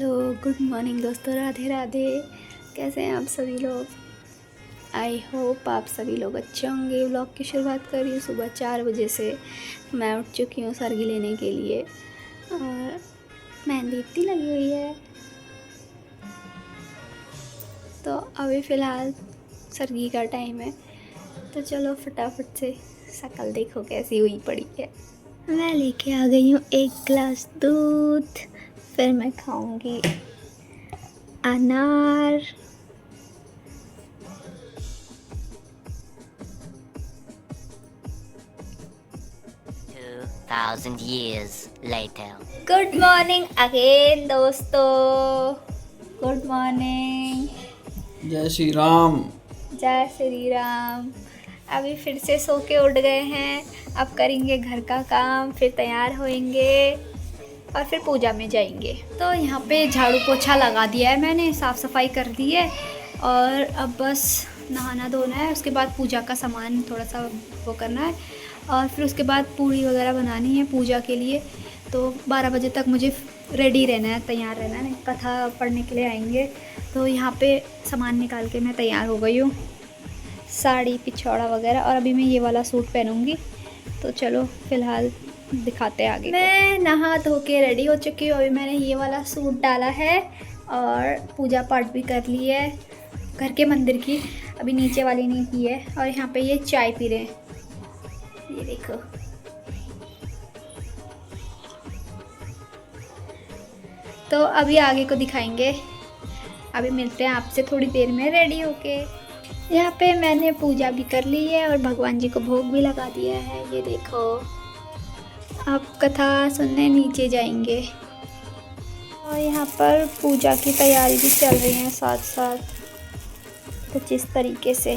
Hello, good morning दोस्तों, राधे राधे। कैसे हैं आप सभी लोग? आई होप आप सभी लोग अच्छे होंगे। व्लॉग की शुरुआत कर रही हूँ सुबह 4 बजे से। मैं उठ चुकी हूँ सरगी लेने के लिए और मेहंदी इतनी लगी हुई है। तो अभी फ़िलहाल सरगी का टाइम है, तो चलो फटाफट से शक्ल देखो कैसी हुई पड़ी है। मैं लेके आ गई हूँ 1 गिलास दूध, फिर मैं खाऊंगी अनार। Thousand years later. Good morning again दोस्तों, गुड मॉर्निंग। जय श्री राम। जय श्री राम। अभी फिर से सो के उठ गए हैं। अब करेंगे घर का काम, फिर तैयार होएंगे और फिर पूजा में जाएंगे। तो यहाँ पे झाड़ू पोछा लगा दिया है मैंने, साफ़ सफाई कर दी है और अब बस नहाना धोना है। उसके बाद पूजा का सामान थोड़ा सा वो करना है और फिर उसके बाद पूड़ी वगैरह बनानी है पूजा के लिए। तो 12 बजे तक मुझे रेडी रहना है, तैयार रहना है, कथा पढ़ने के लिए आएंगे। तो यहाँ पे सामान निकाल के मैं तैयार हो गई हूँ, साड़ी पिछौड़ा वगैरह, और अभी मैं ये वाला सूट पहनूँगी। तो चलो फ़िलहाल दिखाते हैं आगे। मैं नहा धो के रेडी हो चुकी हूँ। अभी मैंने ये वाला सूट डाला है और पूजा पाठ भी कर ली है घर के मंदिर की, अभी नीचे वाली नहीं की है। और यहाँ पे ये चाय पी रहे हैं, ये देखो। तो अभी आगे को दिखाएंगे, अभी मिलते हैं आपसे थोड़ी देर में रेडी होके। यहाँ पे मैंने पूजा भी कर ली है और भगवान जी को भोग भी लगा दिया है, ये देखो। अब कथा सुनने नीचे जाएंगे और यहाँ पर पूजा की तैयारी भी चल रही है साथ साथ। कुछ इस तरीके से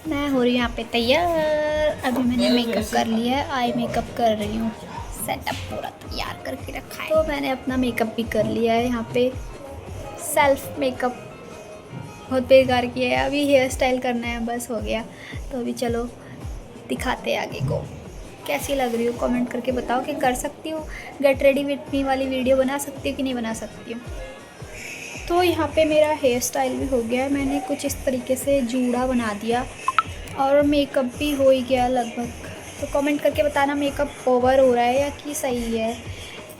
मैं हो रही हूँ यहाँ पे तैयार। अभी मैंने मेकअप कर लिया है, आई मेकअप कर रही हूँ, सेटअप पूरा तैयार करके रखा है। तो मैंने अपना मेकअप भी कर लिया है, यहाँ पे सेल्फ मेकअप बहुत बेकार किया है। अभी हेयर स्टाइल करना है, बस हो गया। तो अभी चलो दिखाते हैं आगे को कैसी लग रही हो। कमेंट करके बताओ कि कर सकती हूँ, गेट रेडी विथ मी वाली वीडियो बना सकती हूँ कि नहीं बना सकती हूँ। तो यहाँ पे मेरा हेयर स्टाइल भी हो गया है, मैंने कुछ इस तरीके से जूड़ा बना दिया और मेकअप भी हो ही गया लगभग। तो कमेंट करके बताना मेकअप ओवर हो रहा है या कि सही है।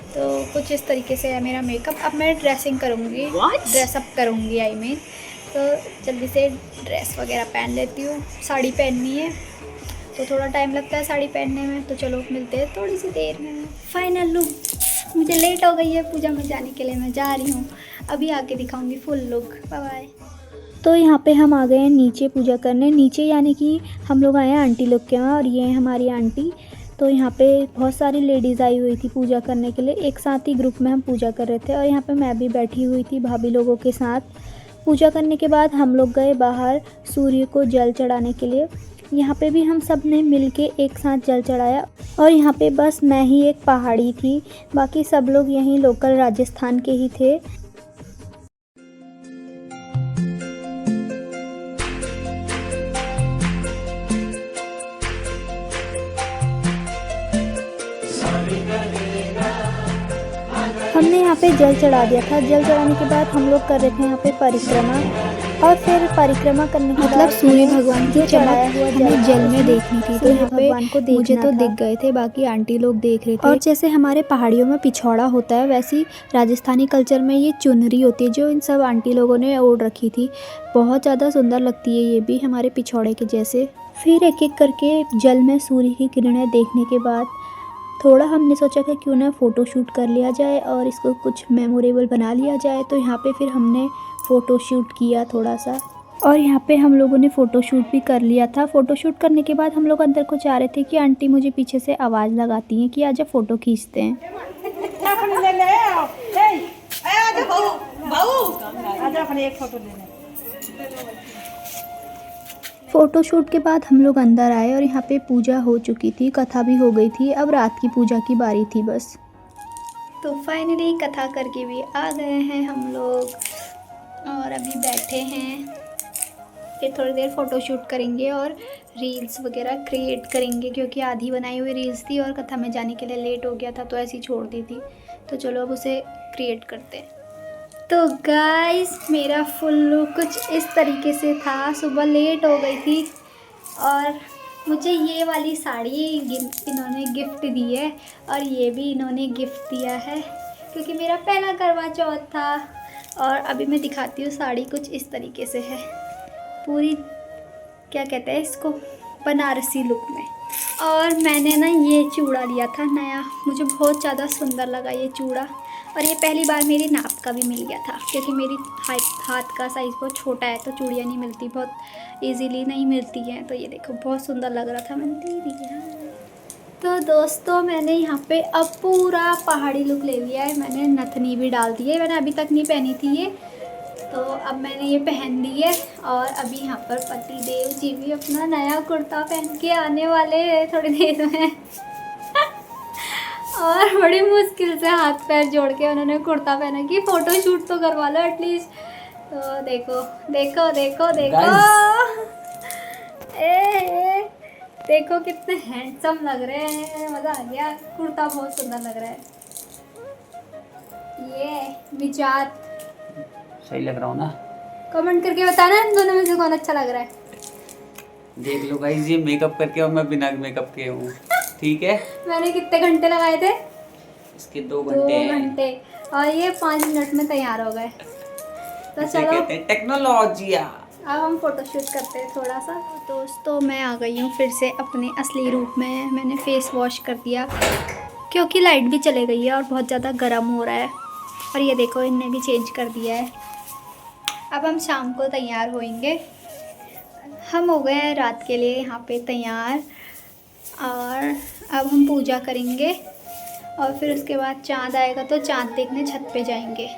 तो कुछ इस तरीके से है मेरा मेकअप। अब मैं ड्रेसिंग करूँगी, ड्रेसअप करूँगी आई मीन। तो जल्दी से ड्रेस वगैरह पहन लेती हूँ, साड़ी पहननी है तो थोड़ा टाइम लगता है साड़ी पहनने में। तो चलो मिलते हैं थोड़ी सी देर में। फाइनल लुक, मुझे लेट हो गई है पूजा में जाने के लिए, मैं जा रही हूँ, अभी आके दिखाऊँगी फुल लुक। Bye bye. तो यहाँ पे हम आ गए हैं नीचे पूजा करने, नीचे यानी कि हम लोग आए हैं आंटी लोग के यहाँ और ये हैं हमारी आंटी। तो यहाँ पे बहुत सारी लेडीज़ आई हुई थी पूजा करने के लिए, एक साथ ही ग्रुप में हम पूजा कर रहे थे। और यहाँ पे मैं भी बैठी हुई थी भाभी लोगों के साथ। पूजा करने के बाद हम लोग गए बाहर सूर्य को जल चढ़ाने के लिए। यहाँ पे भी हम सब ने मिल के एक साथ जल चढ़ाया। और यहाँ पे बस मैं ही एक पहाड़ी थी, बाकी सब लोग यहीं लोकल राजस्थान के ही थे। हमने यहाँ पे जल चढ़ा दिया था। जल चढ़ाने के बाद हम लोग कर रहे थे यहाँ पे परिक्रमा, और फिर परिक्रमा करने के बाद सूर्य भगवान की चढ़ाया हुआ हमें जल में देखनी थी। तो यहाँ पे भगवान को मुझे तो दिख गए थे, बाकी आंटी लोग देख रहे थे। और जैसे हमारे पहाड़ियों में पिछौड़ा होता है, वैसी राजस्थानी कल्चर में ये चुनरी होती है जो इन सब आंटी लोगों ने ओढ़ रखी थी। बहुत ज़्यादा सुंदर लगती है ये भी हमारे पिछौड़े के जैसे। फिर एक एक करके जल में सूर्य की किरणें देखने के बाद थोड़ा हमने सोचा कि क्यों ना फ़ोटो शूट कर लिया जाए और इसको कुछ मेमोरेबल बना लिया जाए। तो यहाँ पे फिर हमने फ़ोटो शूट किया थोड़ा सा, और यहाँ पे हम लोगों ने फ़ोटो शूट भी कर लिया था। फ़ोटो शूट करने के बाद हम लोग अंदर को जा रहे थे कि आंटी मुझे पीछे से आवाज़ लगाती हैं कि आजा फ़ोटो खींचते हैं। फ़ोटो शूट के बाद हम लोग अंदर आए और यहाँ पे पूजा हो चुकी थी, कथा भी हो गई थी। अब रात की पूजा की बारी थी बस। तो फाइनली कथा करके भी आ गए हैं हम लोग और अभी बैठे हैं फिर थोड़ी देर फ़ोटो शूट करेंगे और रील्स वगैरह क्रिएट करेंगे, क्योंकि आधी बनाई हुई रील्स थी और कथा में जाने के लिए लेट हो गया था तो ऐसी छोड़ दी थी। तो चलो अब उसे क्रिएट करते हैं। तो गाइस मेरा फुल लुक कुछ इस तरीके से था। सुबह लेट हो गई थी और मुझे ये वाली साड़ी इन्होंने गिफ्ट दी है और ये भी इन्होंने गिफ्ट दिया है, क्योंकि मेरा पहला करवा चौथ था। और अभी मैं दिखाती हूँ, साड़ी कुछ इस तरीके से है, पूरी क्या कहते हैं इसको, बनारसी लुक में। और मैंने ना ये चूड़ा लिया था नया, मुझे बहुत ज़्यादा सुंदर लगा ये चूड़ा। और ये पहली बार मेरी नाप का भी मिल गया था, क्योंकि मेरी हाथ का साइज़ बहुत छोटा है तो चूड़ियाँ नहीं मिलती, बहुत इजीली नहीं मिलती हैं। तो ये देखो बहुत सुंदर लग रहा था, मैंने दे दिया। तो दोस्तों मैंने यहाँ पे अब पूरा पहाड़ी लुक ले लिया है। मैंने नथनी भी डाल दी है, मैंने अभी तक नहीं पहनी थी ये, तो अब मैंने ये पहन ली है। और अभी यहाँ पर पति देव जी भी अपना नया कुर्ता पहन के आने वाले हैं थोड़ी देर में। और बड़ी मुश्किल से हाथ पैर जोड़ के उन्होंने कुर्ता पहना कि फ़ोटो शूट तो करवा लो एटलीस्ट। तो देखो देखो देखो देखो देखो कितने हैंडसम लग रहे हैं, मज़ा आ गया। कुर्ता बहुत सुंदर लग रहा है। ये विचार सही लग रहा हूँ ना? कमेंट करके बताना इन दोनों में से कौन अच्छा लग रहा है। देख लो गाइस, ये मेकअप करके और मैं बिना मेकअप के हूँ, ठीक है। मैंने कितने घंटे लगाए थे? इसके 2 घंटे 2 घंटे, और ये 5 मिनट में तैयार हो गए। तो चलो कहते हैं टेक्नोलॉजिया। अब हम फोटो शूट करते हैं थोड़ा सा। दोस्तों मैं आ गई हूँ फिर से अपने असली रूप में। मैंने फेस वॉश कर दिया क्योंकि लाइट भी चले गई है और बहुत ज़्यादा गर्म हो रहा है। और ये देखो इनने भी चेंज कर दिया है। अब हम शाम को तैयार होएंगे। हम हो गए हैं रात के लिए यहाँ पे तैयार, और अब हम पूजा करेंगे और फिर उसके बाद चाँद आएगा तो चाँद देखने छत पे जाएंगे।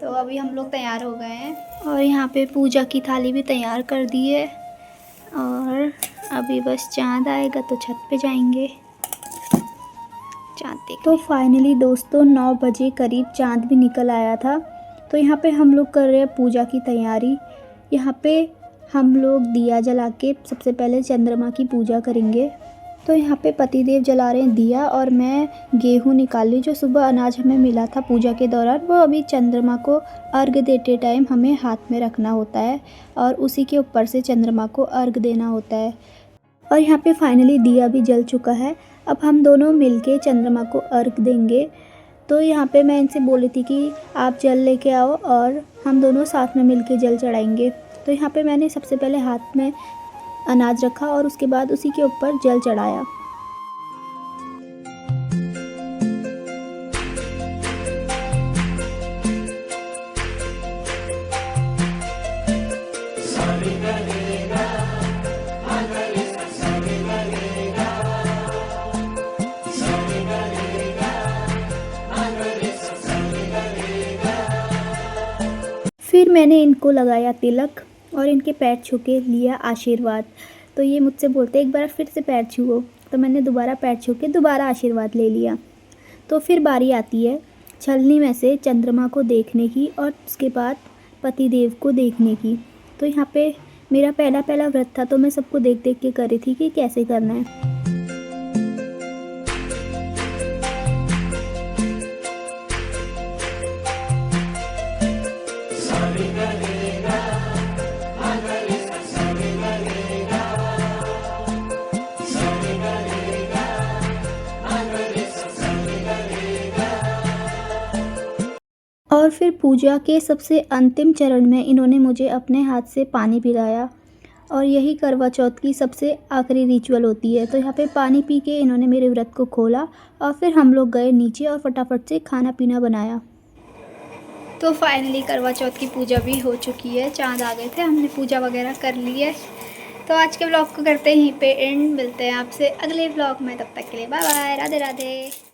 तो अभी हम लोग तैयार हो गए हैं और यहाँ पे पूजा की थाली भी तैयार कर दी है, और अभी बस चाँद आएगा तो छत पे जाएंगे चाँद देखने। तो फाइनली दोस्तों 9 बजे करीब चाँद भी निकल आया था। तो यहाँ पे हम लोग कर रहे हैं पूजा की तैयारी। यहाँ पे हम लोग दिया जला के सबसे पहले चंद्रमा की पूजा करेंगे। तो यहाँ पे पतिदेव जला रहे हैं दिया, और मैं गेहूँ निकाल ली जो सुबह अनाज हमें मिला था पूजा के दौरान। वो अभी चंद्रमा को अर्घ देते टाइम हमें हाथ में रखना होता है और उसी के ऊपर से चंद्रमा को अर्घ देना होता है। और यहाँ पे फाइनली दिया भी जल चुका है। अब हम दोनों मिलके चंद्रमा को अर्घ देंगे। तो यहाँ पे मैं इनसे बोली थी कि आप जल लेके आओ और हम दोनों साथ में मिलके जल चढ़ाएंगे। तो यहाँ पे मैंने सबसे पहले हाथ में अनाज रखा और उसके बाद उसी के ऊपर जल चढ़ाया। फिर मैंने इनको लगाया तिलक और इनके पैर छू के लिया आशीर्वाद। तो ये मुझसे बोलते एक बार फिर से पैर छुओ, तो मैंने दोबारा पैर छू के दोबारा आशीर्वाद ले लिया। तो फिर बारी आती है छलनी में से चंद्रमा को देखने की और उसके बाद पतिदेव को देखने की। तो यहाँ पे मेरा पहला व्रत था, तो मैं सबको देख देख के कर रही थी कि कैसे करना है। और फिर पूजा के सबसे अंतिम चरण में इन्होंने मुझे अपने हाथ से पानी पिलाया, और यही करवा चौथ की सबसे आखिरी रिचुअल होती है। तो यहाँ पे पानी पी के इन्होंने मेरे व्रत को खोला और फिर हम लोग गए नीचे और फटाफट से खाना पीना बनाया। तो फाइनली करवा चौथ की पूजा भी हो चुकी है, चाँद आ गए थे, हमने पूजा वगैरह कर ली है। तो आज के ब्लॉग को करते हैं यहीं पे एंड। मिलते हैं आपसे अगले ब्लॉग में, तब तक के लिए बाय बाय, राधे राधे।